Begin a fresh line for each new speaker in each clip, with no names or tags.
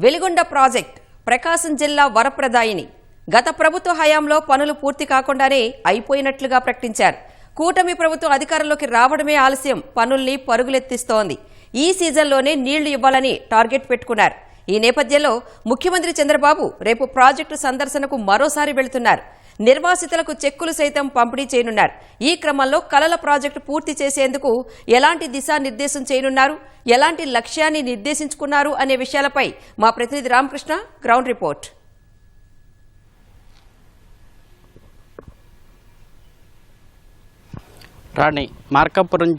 Veligonda project ప్రకాశం జిల్లా వరప్రదాయిని గత ప్రభుత్వ హయాంలో పనులు పూర్తి కాకుండానే అయిపోయినట్లుగా ప్రకటించారు. కూటమి ప్రభుత్వం అధికారంలోకి రావడమే ఆలస్యం పనుల్ని పరుగులెత్తిస్తోంది. ఈ సీజన్లోనే నీళ్లు ఇవ్వాలని టార్గెట్ పెట్టుకున్నారు. ఈ నేపథ్యంలో ముఖ్యమంత్రి చంద్రబాబు రేపు ప్రాజెక్టు సందర్శనకు మరోసారి వెళుతున్నారు. నిర్వాసితులకు చెక్కులు సైతం పంపిణీ చేయనున్నారు. ఈ క్రమంలో కలల ప్రాజెక్టు పూర్తి చేసేందుకు ఎలాంటి దిశానిర్దేశం చేయనున్నారు, ఎలాంటి లక్ష్యాన్ని నిర్దేశించుకున్నారు అనే విషయాలపై మా ప్రతినిధి రామకృష్ణ గ్రౌండ్ రిపోర్ట్.
రాణి మార్కాపురం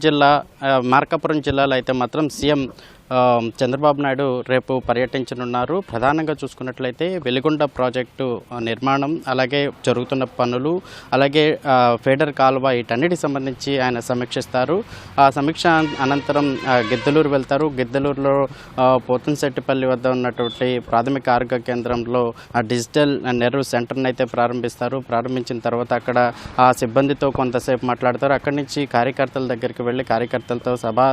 జిల్లాలో అయితే మాత్రం సీఎం చంద్రబాబు నాయుడు రేపు పర్యటించనున్నారు. ప్రధానంగా చూసుకున్నట్లయితే వెలిగొండ ప్రాజెక్టు నిర్మాణం, అలాగే జరుగుతున్న పనులు, అలాగే ఫేడర్ కాలువ వీటన్నిటికి సంబంధించి ఆయన సమీక్షిస్తారు. ఆ సమీక్ష అనంతరం గిద్దలూరు వెళ్తారు. గిద్దలూరులో పోతంశెట్టిపల్లి వద్ద ఉన్నటువంటి ప్రాథమిక ఆరోగ్య కేంద్రంలో డిజిటల్ నెర్వ్ సెంటర్ని అయితే ప్రారంభిస్తారు. ప్రారంభించిన తర్వాత అక్కడ ఆ సిబ్బందితో కొంతసేపు మాట్లాడతారు. అక్కడి నుంచి కార్యకర్తల దగ్గరికి వెళ్ళి కార్యకర్తలతో సభా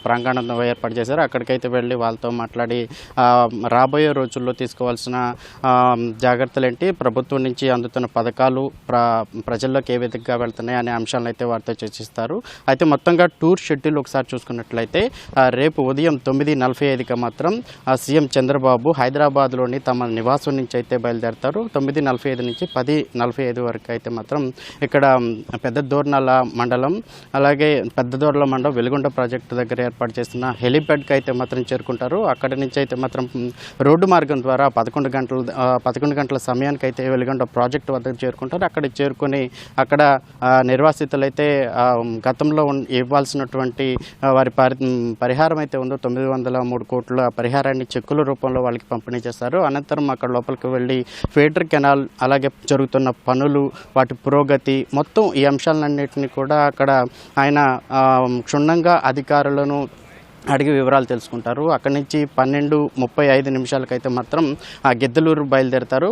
ప్రాంగణం ఏర్పాటు చేశారు. అక్కడికైతే వెళ్ళి వాళ్ళతో మాట్లాడి రాబోయే రోజుల్లో తీసుకోవాల్సిన జాగ్రత్తలు ఏంటి, ప్రభుత్వం నుంచి అందుతున్న పథకాలు ప్రజల్లోకి ఏ విధంగా వెళ్తున్నాయి అనే అంశాలను అయితే వారితో చర్చిస్తారు. అయితే మొత్తంగా టూర్ షెడ్యూల్ ఒకసారి చూసుకున్నట్లయితే రేపు ఉదయం 9:45కి మాత్రం సీఎం చంద్రబాబు హైదరాబాద్లోని తమ నివాసం నుంచి అయితే బయలుదేరతారు. 9:45 నుంచి 10:45 వరకు అయితే మాత్రం ఇక్కడ పెద్ద దోర్నాల మండలం, అలాగే పెద్ద దోర్ల మండలం వెలిగొండ ప్రాజెక్టు దగ్గర ఏర్పాటు చేస్తున్న హెలిప్యాడ్కి అయితే మాత్రం చేరుకుంటారు. అక్కడి నుంచి అయితే మాత్రం రోడ్డు మార్గం ద్వారా 11 గంటల సమయానికి అయితే వెలిగొండ ప్రాజెక్టు వద్దకు చేరుకుంటారు. అక్కడికి చేరుకొని అక్కడ నిర్వాసితులైతే గతంలో ఇవ్వాల్సినటువంటి వారి పరిహారం అయితే ఉందో 903 కోట్ల పరిహారాన్ని చెక్కుల రూపంలో వాళ్ళకి పంపిణీ చేస్తారు. అనంతరం అక్కడ లోపలికి వెళ్ళి ఫేడర్ కెనాల్, అలాగే జరుగుతున్న పనులు, వాటి పురోగతి, మొత్తం ఈ అంశాలన్నింటినీ కూడా అక్కడ ఆయన క్షుణ్ణంగా అధికారులను అడిగి వివరాలు తెలుసుకుంటారు. అక్కడి నుంచి 12:35 అయితే మాత్రం గిద్దలూరు బయలుదేరతారు.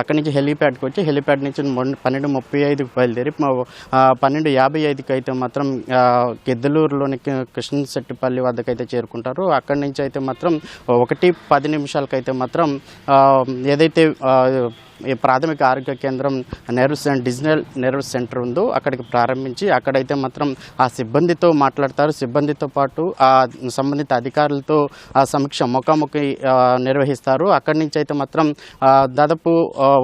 అక్కడి నుంచి హెలిప్యాడ్కి వచ్చి హెలిప్యాడ్ నుంచి 12:35కి బయలుదేరి 12:55కి అయితే మాత్రం గిద్దలూరులోని కృష్ణశెట్టిపల్లి వద్దకైతే చేరుకుంటారు. అక్కడి నుంచి అయితే మాత్రం 1:10 అయితే మాత్రం ఏదైతే ఈ ప్రాథమిక ఆరోగ్య కేంద్రం డిజిటల్ నెర్వ్ సెంటర్ ఉందో అక్కడికి ప్రారంభించి అక్కడైతే మాత్రం ఆ సిబ్బందితో మాట్లాడతారు. సిబ్బందితో పాటు ఆ సంబంధిత అధికారులతో ఆ సమీక్ష ముఖాముఖి నిర్వహిస్తారు. అక్కడి నుంచి అయితే మాత్రం దాదాపు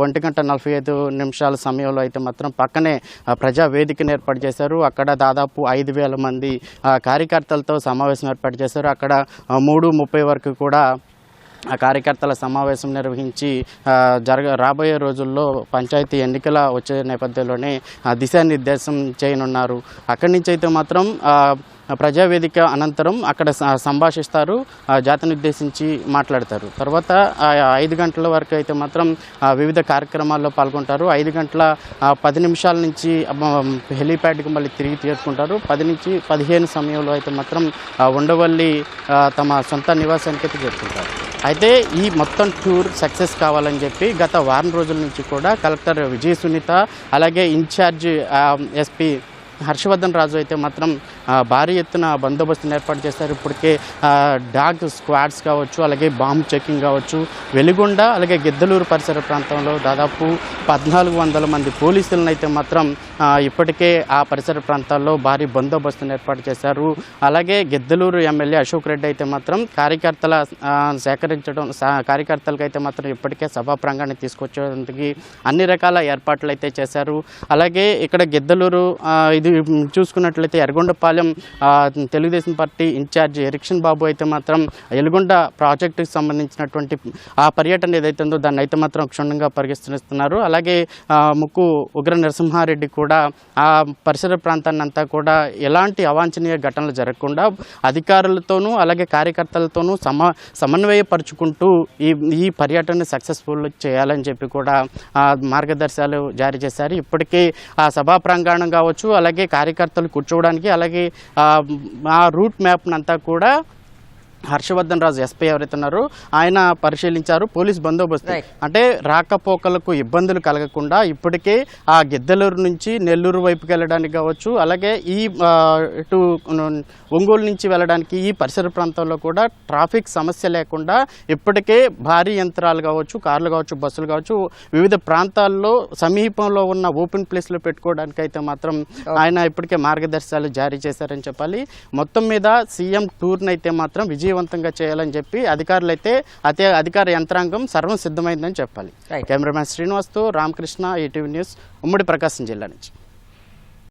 1:45 సమయంలో అయితే మాత్రం పక్కనే ప్రజా వేదికను ఏర్పాటు చేశారు. అక్కడ దాదాపు 5,000 మంది కార్యకర్తలతో సమావేశం ఏర్పాటు చేశారు. అక్కడ 3:30 వరకు కూడా ఆ కార్యకర్తల సమావేశం నిర్వహించి రాబోయే రోజుల్లో పంచాయతీ ఎన్నికల వచ్చే నేపథ్యంలోనే దిశానిర్దేశం చేయనున్నారు. అక్కడి నుంచి అయితే మాత్రం ప్రజావేదిక అనంతరం అక్కడ సంభాషిస్తారు, జాతిని ఉద్దేశించి మాట్లాడతారు. తర్వాత 5 గంటల వరకు అయితే మాత్రం వివిధ కార్యక్రమాల్లో పాల్గొంటారు. 5:10 నుంచి హెలిప్యాడ్కి మళ్ళీ తిరిగి చేరుకుంటారు. 10 నుంచి 15 సమయంలో అయితే మాత్రం ఉండవల్లి తమ సొంత నివాసానికి అయితే చేరుకుంటారు. అయితే ఈ మొత్తం టూర్ సక్సెస్ కావాలని చెప్పి గత వారం రోజుల నుంచి కూడా కలెక్టర్ విజయ సునీత, అలాగే ఇన్ఛార్జ్ ఎస్పీ హర్షవర్ధన్ రాజు అయితే మాత్రం భారీ ఎత్తున బందోబస్తును ఏర్పాటు చేశారు. ఇప్పటికే డాగ్ స్క్వాడ్స్ కావచ్చు, అలాగే బాంబ్ చెకింగ్ కావచ్చు, వెలిగొండ అలాగే గిద్దలూరు పరిసర ప్రాంతంలో దాదాపు 1,400 మంది పోలీసులను అయితే మాత్రం ఇప్పటికే ఆ పరిసర ప్రాంతాల్లో భారీ బందోబస్తును ఏర్పాటు చేశారు. అలాగే గిద్దలూరు ఎమ్మెల్యే అశోక్ రెడ్డి అయితే మాత్రం కార్యకర్తలకు అయితే మాత్రం ఇప్పటికే సభా ప్రాంగణాన్ని తీసుకొచ్చేందుకు అన్ని రకాల ఏర్పాట్లు అయితే చేశారు. అలాగే ఇక్కడ గిద్దలూరు ఇది చూసుకున్నట్లయితే ఎర్రగొండపాలెం తెలుగుదేశం పార్టీ ఇన్ఛార్జ్ ఎరిక్షన్ బాబు అయితే మాత్రం వెలిగొండ ప్రాజెక్టుకి సంబంధించినటువంటి ఆ పర్యటన ఏదైతే ఉందో దాన్ని అయితే మాత్రం క్షుణ్ణంగా పరిగణిస్తున్నారు. అలాగే ముక్కు ఉగ్ర నరసింహారెడ్డి కూడా ఆ పరిసర ప్రాంతాన్ని అంతా కూడా ఎలాంటి అవాంఛనీయ ఘటనలు జరగకుండా అధికారులతోనూ అలాగే కార్యకర్తలతోనూ సమన్వయపరుచుకుంటూ ఈ పర్యటన సక్సెస్ఫుల్ చేయాలని చెప్పి కూడా మార్గదర్శకాలు జారీ చేశారు. ఇప్పటికే ఆ సభా ప్రాంగణం కావచ్చు, అలాగే కార్యకర్తలు కూర్చోవడానికి, అలాగే ఆ రూట్ మ్యాప్నంతా కూడా హర్షవర్ధన్ రాజు ఎస్పీ ఎవరైతే ఉన్నారో ఆయన పరిశీలించారు. పోలీస్ బందోబస్తు
Right.
అంటే రాకపోకలకు ఇబ్బందులు కలగకుండా ఇప్పటికే ఆ గిద్దలూరు నుంచి నెల్లూరు వైపుకి వెళ్ళడానికి కావచ్చు, అలాగే ఈ ఇటు ఒంగోలు నుంచి వెళ్ళడానికి ఈ పరిసర ప్రాంతాల్లో కూడా ట్రాఫిక్ సమస్య లేకుండా ఇప్పటికే భారీ యంత్రాలు కావచ్చు, కార్లు కావచ్చు, బస్సులు కావచ్చు, వివిధ ప్రాంతాల్లో సమీపంలో ఉన్న ఓపెన్ ప్లేస్లో పెట్టుకోవడానికి అయితే మాత్రం ఆయన ఇప్పటికే మార్గదర్శకాలు జారీ చేశారని చెప్పాలి. మొత్తం మీద సీఎం టూర్ని అయితే మాత్రం విజయవంతంగా చేయాలని చెప్పి అధికారులు అయితే అధికార యంత్రాంగం సర్వం సిద్ధమైందని చెప్పాలి.
Right.
కెమెరామ్యాన్ శ్రీనివాస్తో రామకృష్ణ, ఈటీవీ న్యూస్, ఉమ్మడి ప్రకాశం జిల్లా నుంచి.